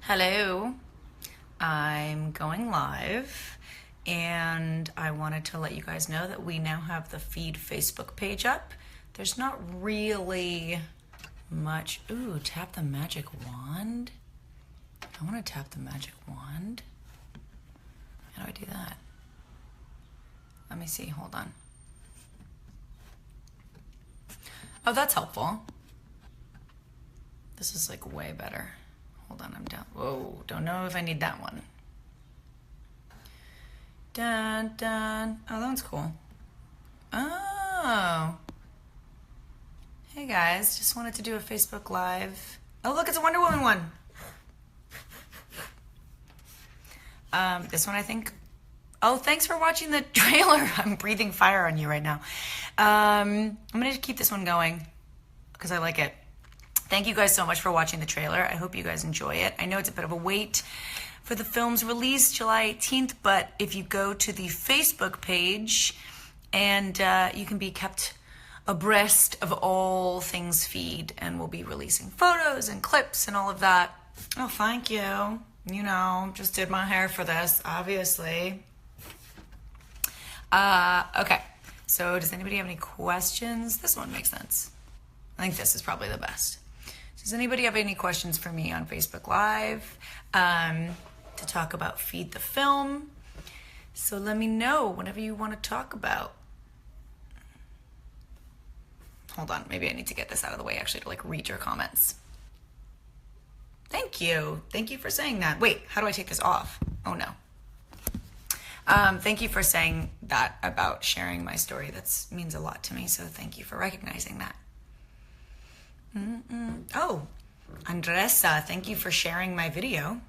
Hello, I'm going live and I wanted to let you guys know that we now have the Feed Facebook page up. There's not really much. Ooh, tap the magic wand. I want to tap the magic wand. How do I do that? Let me see, hold on. Oh, that's helpful. This is like way better. Hold on, I'm down. Whoa, don't know if I need that one. Dun, dun. Oh, that one's cool. Oh. Hey guys, just wanted to do a Facebook Live. Oh, look, it's a Wonder Woman one. This one, I think. Oh, thanks for watching the trailer. I'm breathing fire on you right now. I'm going to keep this one going because I like it. Thank you guys so much for watching the trailer. I hope you guys enjoy it. I know it's a bit of a wait for the film's release, July 18th, but if you go to the Facebook page and you can be kept abreast of all things Feed, and we'll be releasing photos and clips and all of that. Oh, thank you. You know, just did my hair for this, obviously. Okay, so does anybody have any questions? This one makes sense. I think this is probably the best. Does anybody have any questions for me on Facebook Live to talk about Feed the film? So let me know whatever you want to talk about. Hold on, maybe I need to get this out of the way actually to like read your comments. Thank you. Thank you for saying that. Wait, how do I take this off? Oh no. Thank you for saying that about sharing my story. That means a lot to me, so thank you for recognizing that. Oh, Andressa, thank you for sharing my video.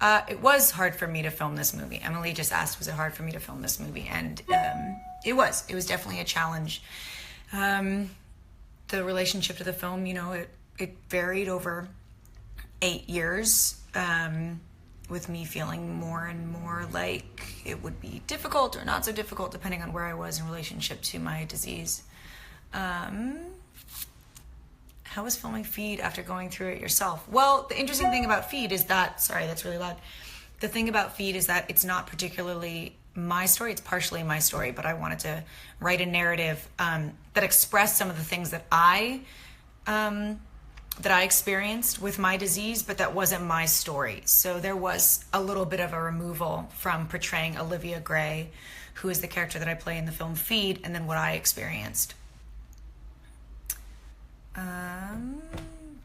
It was hard for me to film this movie. Emily just asked, was it hard for me to film this movie? And it was definitely a challenge. The relationship to the film, you know, it varied over 8 years, with me feeling more and more like it would be difficult or not so difficult depending on where I was in relationship to my disease. How was filming Feed after going through it yourself? Well, the interesting thing about Feed is that, sorry, that's really loud. The thing about Feed is that it's not particularly my story, it's partially my story, but I wanted to write a narrative that expressed some of the things that I experienced with my disease, but that wasn't my story. So there was a little bit of a removal from portraying Olivia Gray, who is the character that I play in the film Feed, and then what I experienced.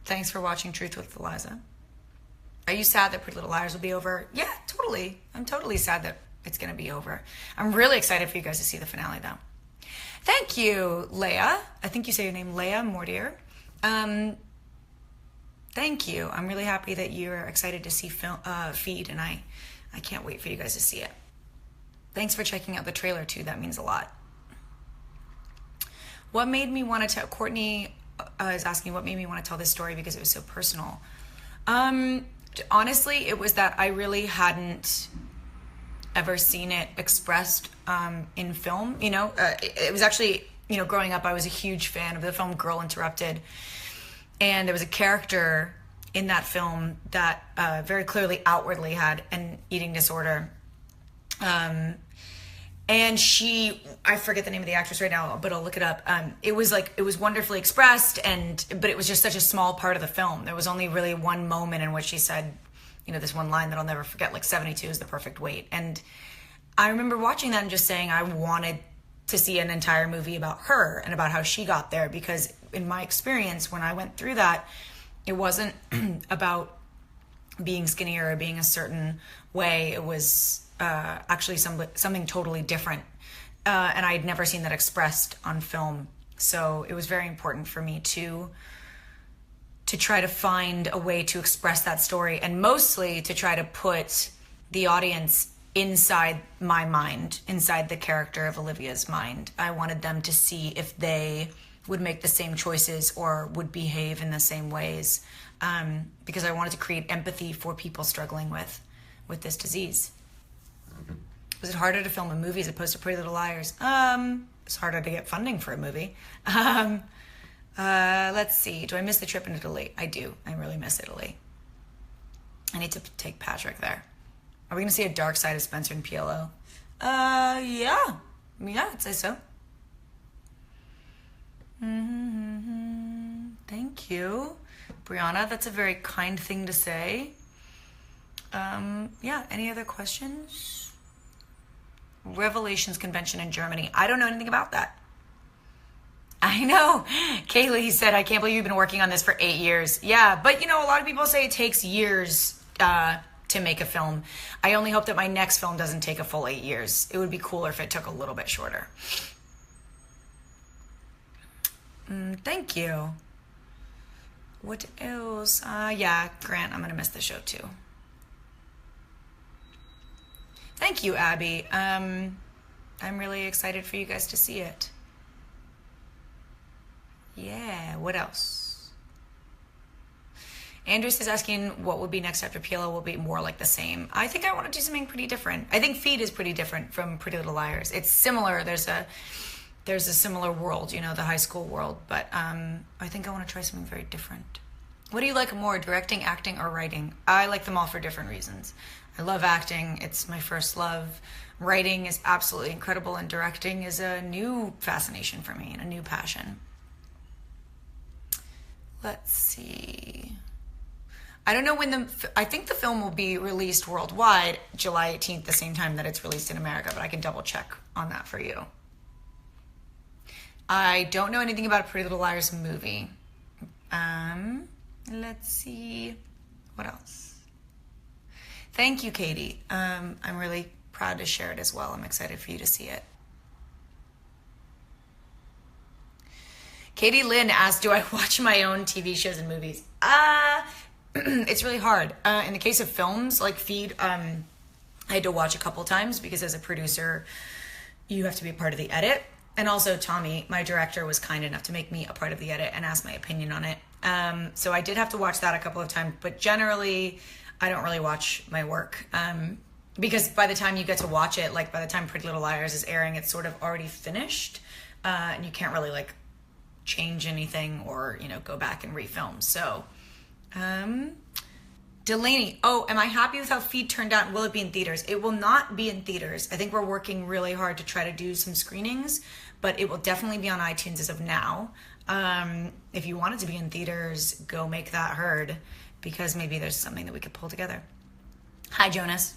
Thanks for watching Truth with Eliza. Are you sad that Pretty Little Liars will be over? Yeah, totally. I'm totally sad that it's going to be over. I'm really excited for you guys to see the finale, though. Thank you, Leia. I think you say your name, Leia Mortier. Thank you. I'm really happy that you're excited to see Feed, and I can't wait for you guys to see it. Thanks for checking out the trailer, too. That means a lot. What made me want to tell... Courtney is asking what made me want to tell this story because it was so personal. Honestly, it was that I really hadn't ever seen it expressed in film. You know, it was actually, you know, growing up, I was a huge fan of the film Girl Interrupted. And there was a character in that film that very clearly outwardly had an eating disorder. And I forget the name of the actress right now, but I'll look it up. It was wonderfully expressed, but it was just such a small part of the film. There was only really one moment in which she said, you know, this one line that I'll never forget, like 72 is the perfect weight. And I remember watching that and just saying I wanted to see an entire movie about her and about how she got there, because in my experience, when I went through that, it wasn't about being skinnier or being a certain way. It was actually something totally different. And I had never seen that expressed on film. So it was very important for me to try to find a way to express that story, and mostly to try to put the audience inside my mind, inside the character of Olivia's mind. I wanted them to see if they would make the same choices or would behave in the same ways, because I wanted to create empathy for people struggling with this disease. Was it harder to film a movie as opposed to Pretty Little Liars? It's harder to get funding for a movie. Let's see. Do I miss the trip in Italy? I do. I really miss Italy. I need to take Patrick there. Are we going to see a dark side of Spencer and PLO? Yeah. Yeah, I'd say so. Thank you. Brianna, that's a very kind thing to say. Yeah, any other questions? Revelations Convention in Germany. I don't know anything about that. I know. Kaylee said, I can't believe you've been working on this for 8 years. Yeah, but you know, a lot of people say it takes years to make a film. I only hope that my next film doesn't take a full 8 years. It would be cooler if it took a little bit shorter. Thank you. What else? Yeah, Grant, I'm going to miss the show too. Thank you, Abby. I'm really excited for you guys to see it. Yeah, what else? Andrews is asking what will be next after PLO will be more like the same. I think I want to do something pretty different. I think Feed is pretty different from Pretty Little Liars. It's similar. There's a similar world, you know, the high school world, but I think I want to try something very different. What do you like more, directing, acting, or writing? I like them all for different reasons. I love acting. It's my first love. Writing is absolutely incredible, and directing is a new fascination for me and a new passion. Let's see. I don't know when I think the film will be released worldwide July 18th, the same time that it's released in America, but I can double check on that for you. I don't know anything about a Pretty Little Liars movie. Let's see. What else? Thank you, Katie. I'm really proud to share it as well. I'm excited for you to see it. Katie Lynn asked, do I watch my own TV shows and movies? It's really hard. In the case of films like Feed, I had to watch a couple times because as a producer, you have to be a part of the edit. And also Tommy, my director, was kind enough to make me a part of the edit and ask my opinion on it. So I did have to watch that a couple of times, but generally I don't really watch my work. Because by the time you get to watch it, like by the time Pretty Little Liars is airing, it's sort of already finished. And you can't really like change anything or, you know, go back and refilm. So, Delaney, am I happy with how Feed turned out? Will it be in theaters? It will not be in theaters. I think we're working really hard to try to do some screenings, but it will definitely be on iTunes as of now. If you want it to be in theaters, go make that heard, because maybe there's something that we could pull together. Hi, Jonas.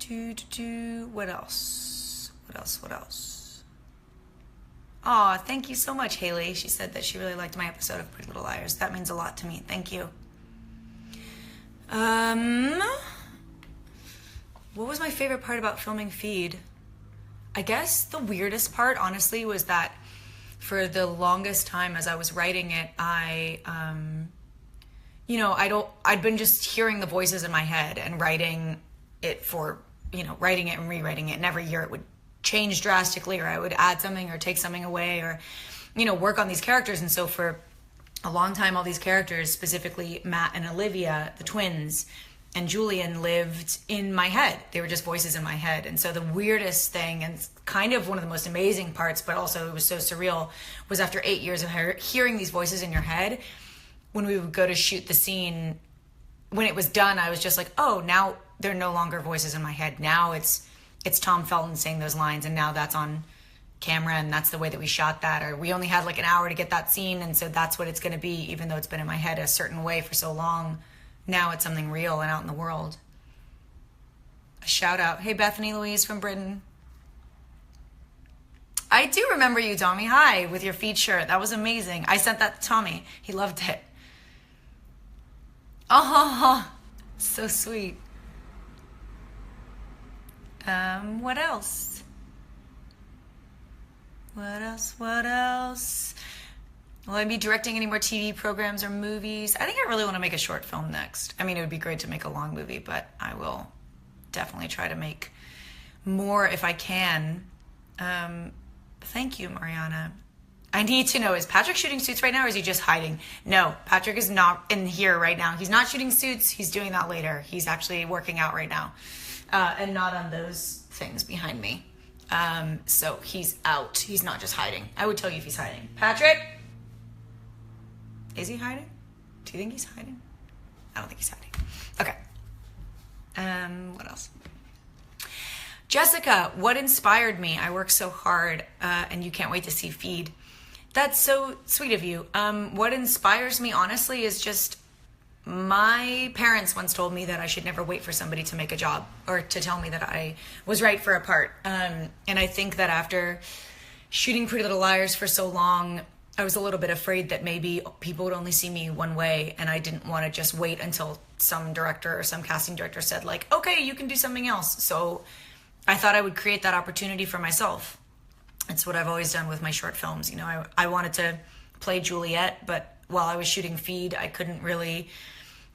What else? What else? Aw, thank you so much, Haley. She said that she really liked my episode of Pretty Little Liars. That means a lot to me. Thank you. What was my favorite part about filming Feed? I guess the weirdest part, honestly, was that for the longest time as I was writing it, I'd been just hearing the voices in my head and writing it and rewriting it. And every year it would change drastically, or I would add something or take something away, or, you know, work on these characters. And so for a long time, all these characters, specifically Matt and Olivia, the twins, and Julian, lived in my head. They were just voices in my head. And so the weirdest thing, and kind of one of the most amazing parts, but also it was so surreal, was after 8 years of hearing these voices in your head, when we would go to shoot the scene, when it was done, I was just like, oh, now they're no longer voices in my head. Now it's Tom Felton saying those lines, and now that's on camera, and that's the way that we shot that. Or we only had like an hour to get that scene, and so that's what it's going to be, even though it's been in my head a certain way for so long. Now it's something real and out in the world. A shout out. Hey, Bethany Louise from Britain. I do remember you, Tommy. Hi, with your Feed shirt. That was amazing. I sent that to Tommy. He loved it. Oh, so sweet. What else? What else? Will I be directing any more TV programs or movies? I think I really want to make a short film next. I mean, it would be great to make a long movie, but I will definitely try to make more if I can. Thank you, Mariana. I need to know, is Patrick shooting Suits right now, or is he just hiding? No, Patrick is not in here right now. He's not shooting Suits. He's doing that later. He's actually working out right now. And not on those things behind me. So he's out. He's not just hiding. I would tell you if he's hiding. Patrick? Is he hiding? Do you think he's hiding? I don't think he's hiding. Okay. What else? Jessica, what inspired me? I work so hard, and you can't wait to see feed. That's so sweet of you. What inspires me, honestly, is just my parents once told me that I should never wait for somebody to make a job or to tell me that I was right for a part. And I think that after shooting Pretty Little Liars for so long, I was a little bit afraid that maybe people would only see me one way, and I didn't want to just wait until some director or some casting director said, like, okay, you can do something else. So I thought I would create that opportunity for myself. It's what I've always done with my short films. You know, I wanted to play Juliet, but while I was shooting Feed, I couldn't really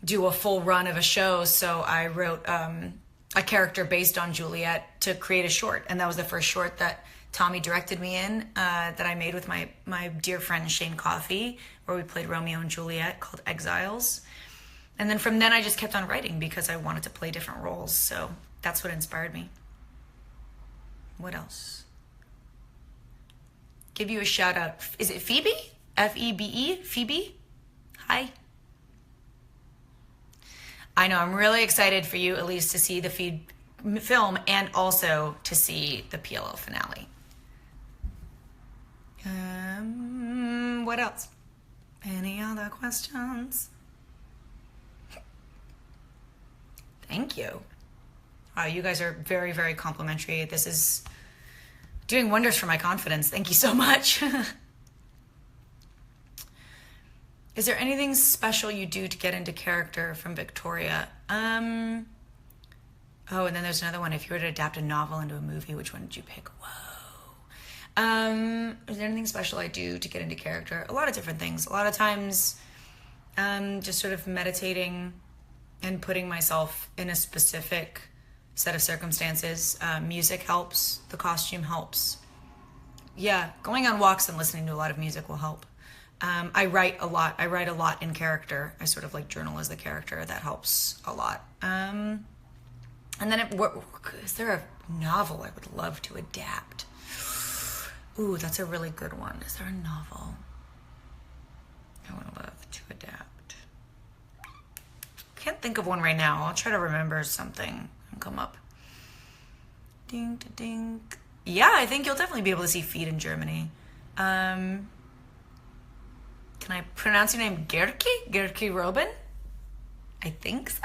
do a full run of a show. So I wrote a character based on Juliet to create a short. And that was the first short that Tommy directed me in, that I made with my dear friend Shane Coffey, where we played Romeo and Juliet, called Exiles. And then from then I just kept on writing because I wanted to play different roles. So that's what inspired me. What else? Give you a shout out. Is it Phoebe? F-E-B-E? Phoebe? Hi. I know, I'm really excited for you, Elise, to see the Feed film and also to see the PLL finale. What else? Any other questions? Thank you. Wow, you guys are very, very complimentary. This is doing wonders for my confidence. Thank you so much. Is there anything special you do to get into character from Victoria? Oh, and then there's another one. If you were to adapt a novel into a movie, which one did you pick? Whoa. Is there anything special I do to get into character? A lot of different things. A lot of times, just sort of meditating and putting myself in a specific set of circumstances. Music helps. The costume helps. Yeah, going on walks and listening to a lot of music will help. I write a lot. I write a lot in character. I sort of like journal as the character. That helps a lot. And then is there a novel I would love to adapt? Ooh, that's a really good one. Is there a novel I would love to adapt? Can't think of one right now. I'll try to remember something and come up. Ding, ding. Yeah, I think you'll definitely be able to see Feed in Germany. Can I pronounce your name Gerke? Gerke Robin? I think so.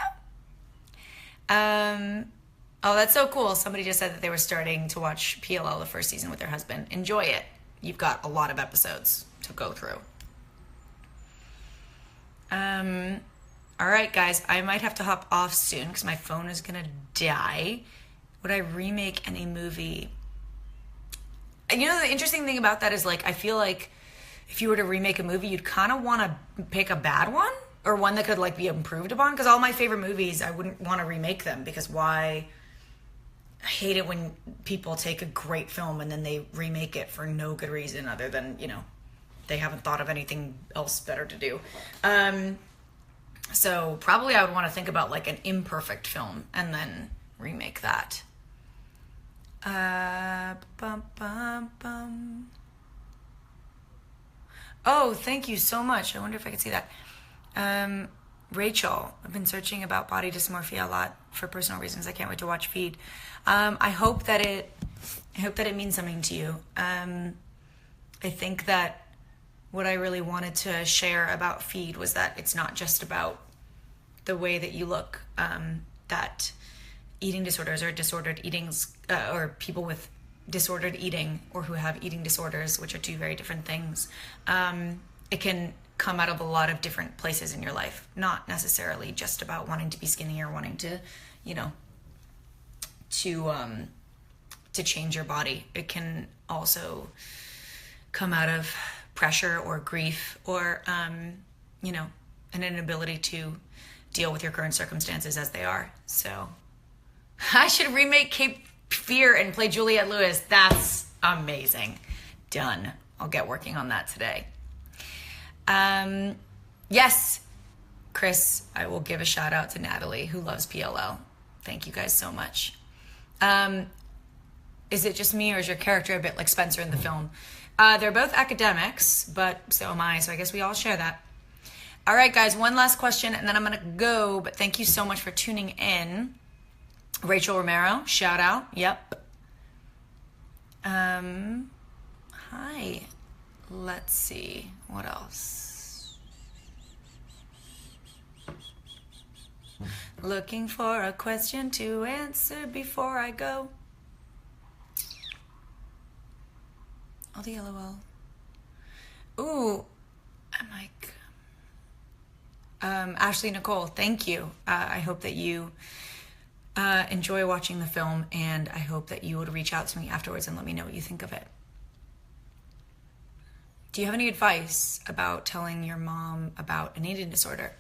Oh, that's so cool. Somebody just said that they were starting to watch PLL the first season with their husband. Enjoy it. You've got a lot of episodes to go through. All right, guys. I might have to hop off soon because my phone is going to die. Would I remake any movie? And you know, the interesting thing about that is, like, I feel like if you were to remake a movie, you'd kind of want to pick a bad one or one that could, like, be improved upon. Because all my favorite movies, I wouldn't want to remake them because why? I hate it when people take a great film and then they remake it for no good reason other than, you know, they haven't thought of anything else better to do. So probably I would want to think about like an imperfect film and then remake that. Oh, thank you so much. I wonder if I could see that. Rachel, I've been searching about body dysmorphia a lot for personal reasons. I can't wait to watch Feed. I hope that it means something to you. I think that what I really wanted to share about Feed was that it's not just about the way that you look, that eating disorders or disordered eatings, or people with disordered eating or who have eating disorders, which are two very different things, it can come out of a lot of different places in your life, not necessarily just about wanting to be skinny or wanting to, you know, to change your body. It can also come out of pressure or grief or, you know, an inability to deal with your current circumstances as they are. So I should remake Cape Fear and play Juliette Lewis. That's amazing. Done. I'll get working on that today. Yes, Chris, I will give a shout out to Natalie who loves PLL. Thank you guys so much. Is it just me or is your character a bit like Spencer in the film? They're both academics, but so am I, so I guess we all share that. All right, guys, one last question, and then I'm going to go. But thank you so much for tuning in. Rachel Romero, shout out. Yep. Hi. Let's see. What else? Looking for a question to answer before I go. Oh, the LOL. Ooh, I'm like, Ashley Nicole, thank you. I hope that you enjoy watching the film, and I hope that you would reach out to me afterwards and let me know what you think of it. Do you have any advice about telling your mom about an eating disorder?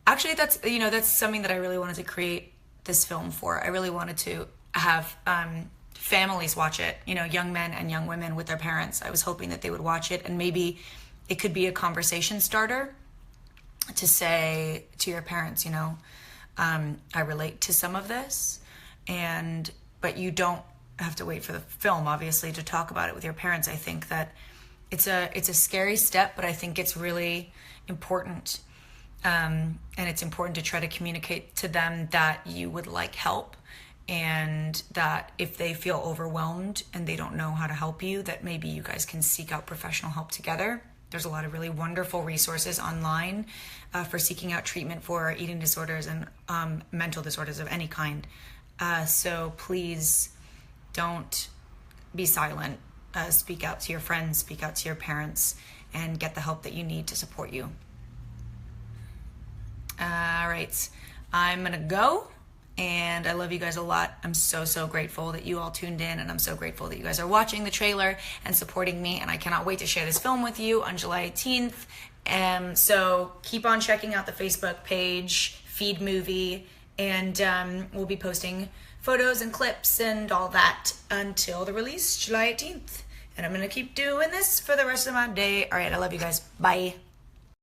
Actually, that's something that I really wanted to create this film for. I really wanted to have families watch it, young men and young women with their parents. I was hoping that they would watch it, and maybe it could be a conversation starter to say to your parents, I relate to some of this, but you don't have to wait for the film, obviously, to talk about it with your parents. I think that it's a scary step, but I think it's really important. And it's important to try to communicate to them that you would like help, and that if they feel overwhelmed and they don't know how to help you, that maybe you guys can seek out professional help together. There's a lot of really wonderful resources online for seeking out treatment for eating disorders and mental disorders of any kind. So please don't be silent. Speak out to your friends, speak out to your parents, and get the help that you need to support you. All right, I'm gonna go, and I love you guys a lot. I'm so, so grateful that you all tuned in, and I'm so grateful that you guys are watching the trailer and supporting me, and I cannot wait to share this film with you on July 18th. So keep on checking out the Facebook page, Feed Movie, and we'll be posting photos and clips and all that until the release, July 18th. And I'm gonna keep doing this for the rest of my day. All right, I love you guys. Bye.